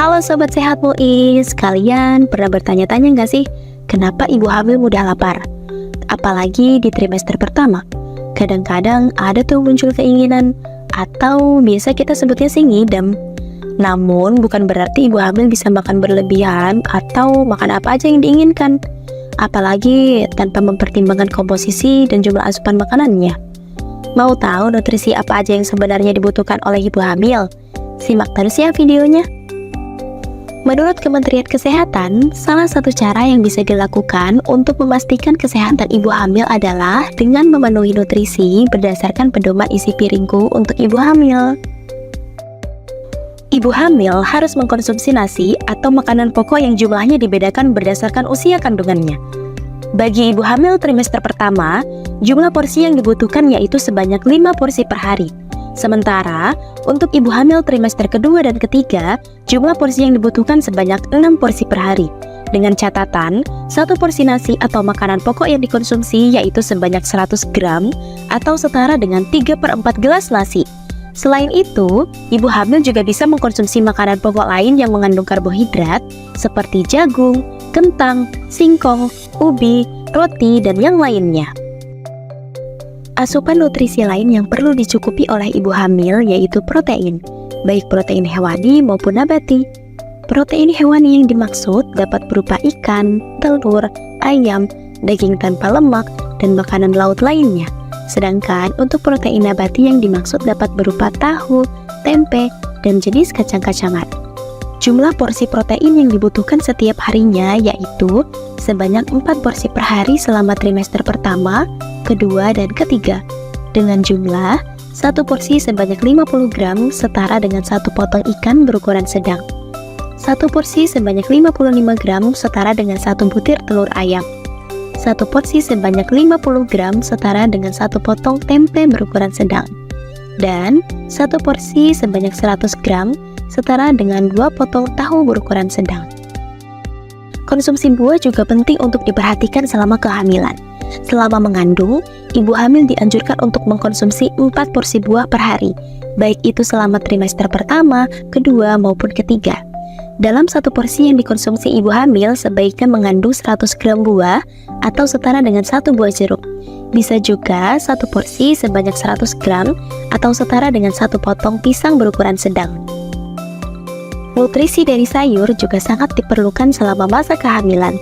Halo Sobat Sehat Muiz, kalian pernah bertanya-tanya nggak sih, kenapa ibu hamil mudah lapar? Apalagi di trimester pertama. Kadang-kadang ada tuh muncul keinginan, atau biasa kita sebutnya sih ngidam. Namun bukan berarti ibu hamil bisa makan berlebihan atau makan apa aja yang diinginkan, apalagi tanpa mempertimbangkan komposisi dan jumlah asupan makanannya. Mau tahu nutrisi apa aja yang sebenarnya dibutuhkan oleh ibu hamil? Simak terus ya videonya. Menurut Kementerian Kesehatan, salah satu cara yang bisa dilakukan untuk memastikan kesehatan ibu hamil adalah dengan memenuhi nutrisi berdasarkan pedoman isi piringku untuk ibu hamil. Ibu hamil harus mengkonsumsi nasi atau makanan pokok yang jumlahnya dibedakan berdasarkan usia kandungannya. Bagi ibu hamil trimester pertama, jumlah porsi yang dibutuhkan yaitu sebanyak 5 porsi per hari. Sementara, untuk ibu hamil trimester kedua dan ketiga, jumlah porsi yang dibutuhkan sebanyak 6 porsi per hari. Dengan catatan, 1 porsi nasi atau makanan pokok yang dikonsumsi yaitu sebanyak 100 gram atau setara dengan 3/4 gelas nasi. Selain itu, ibu hamil juga bisa mengkonsumsi makanan pokok lain yang mengandung karbohidrat seperti jagung, kentang, singkong, ubi, roti, dan yang lainnya. Asupan nutrisi lain yang perlu dicukupi oleh ibu hamil yaitu protein, baik protein hewani maupun nabati. Protein hewani yang dimaksud dapat berupa ikan, telur, ayam, daging tanpa lemak, dan makanan laut lainnya. Sedangkan untuk protein nabati yang dimaksud dapat berupa tahu, tempe, dan jenis kacang-kacangan. Jumlah porsi protein yang dibutuhkan setiap harinya yaitu sebanyak 4 porsi per hari selama trimester pertama, kedua, dan ketiga, dengan jumlah 1 porsi sebanyak 50 gram setara dengan 1 potong ikan berukuran sedang, 1 porsi sebanyak 55 gram setara dengan 1 butir telur ayam, 1 porsi sebanyak 50 gram setara dengan 1 potong tempe berukuran sedang, dan 1 porsi sebanyak 100 gram setara dengan 2 potong tahu berukuran sedang. Konsumsi buah juga penting untuk diperhatikan selama kehamilan. Selama mengandung, ibu hamil dianjurkan untuk mengkonsumsi 4 porsi buah per hari, baik itu selama trimester pertama, kedua, maupun ketiga. Dalam 1 porsi yang dikonsumsi ibu hamil sebaiknya mengandung 100 gram buah atau setara dengan 1 buah jeruk. Bisa juga 1 porsi sebanyak 100 gram atau setara dengan 1 potong pisang berukuran sedang. Nutrisi dari sayur juga sangat diperlukan selama masa kehamilan.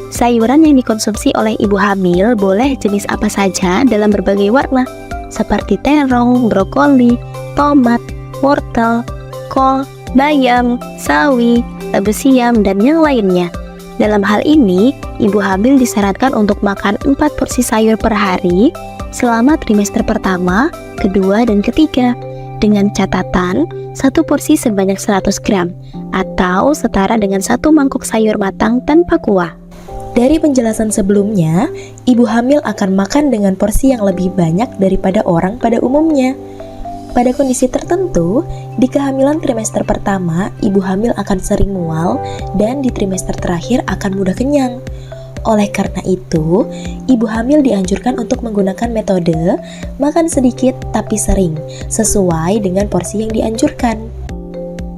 Sayuran yang dikonsumsi oleh ibu hamil boleh jenis apa saja dalam berbagai warna, seperti terong, brokoli, tomat, wortel, kol, bayam, sawi, labu siam, dan yang lainnya. Dalam hal ini, ibu hamil disarankan untuk makan 4 porsi sayur per hari selama trimester pertama, kedua, dan ketiga, dengan catatan 1 porsi sebanyak 100 gram atau setara dengan 1 mangkuk sayur matang tanpa kuah. Dari penjelasan sebelumnya, ibu hamil akan makan dengan porsi yang lebih banyak daripada orang pada umumnya. Pada kondisi tertentu, di kehamilan trimester pertama, ibu hamil akan sering mual dan di trimester terakhir akan mudah kenyang. Oleh karena itu, ibu hamil dianjurkan untuk menggunakan metode makan sedikit tapi sering, sesuai dengan porsi yang dianjurkan.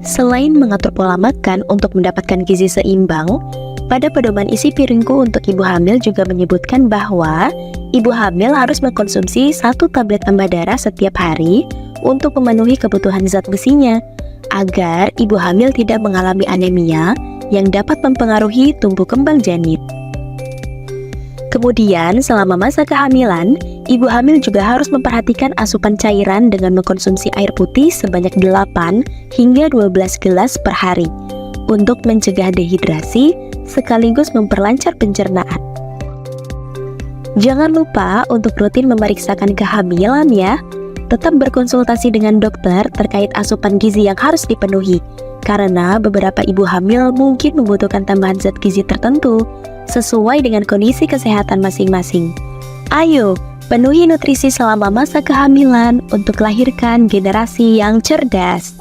Selain mengatur pola makan untuk mendapatkan gizi seimbang, pada pedoman isi piringku untuk ibu hamil juga menyebutkan bahwa ibu hamil harus mengkonsumsi 1 tablet tambah darah setiap hari untuk memenuhi kebutuhan zat besinya, agar ibu hamil tidak mengalami anemia yang dapat mempengaruhi tumbuh kembang janin. Kemudian, selama masa kehamilan, ibu hamil juga harus memperhatikan asupan cairan dengan mengkonsumsi air putih sebanyak 8 hingga 12 gelas per hari untuk mencegah dehidrasi sekaligus memperlancar pencernaan. Jangan lupa untuk rutin memeriksakan kehamilan ya. Tetap berkonsultasi dengan dokter terkait asupan gizi yang harus dipenuhi, karena beberapa ibu hamil mungkin membutuhkan tambahan zat gizi tertentu sesuai dengan kondisi kesehatan masing-masing. Ayo, penuhi nutrisi selama masa kehamilan untuk melahirkan generasi yang cerdas.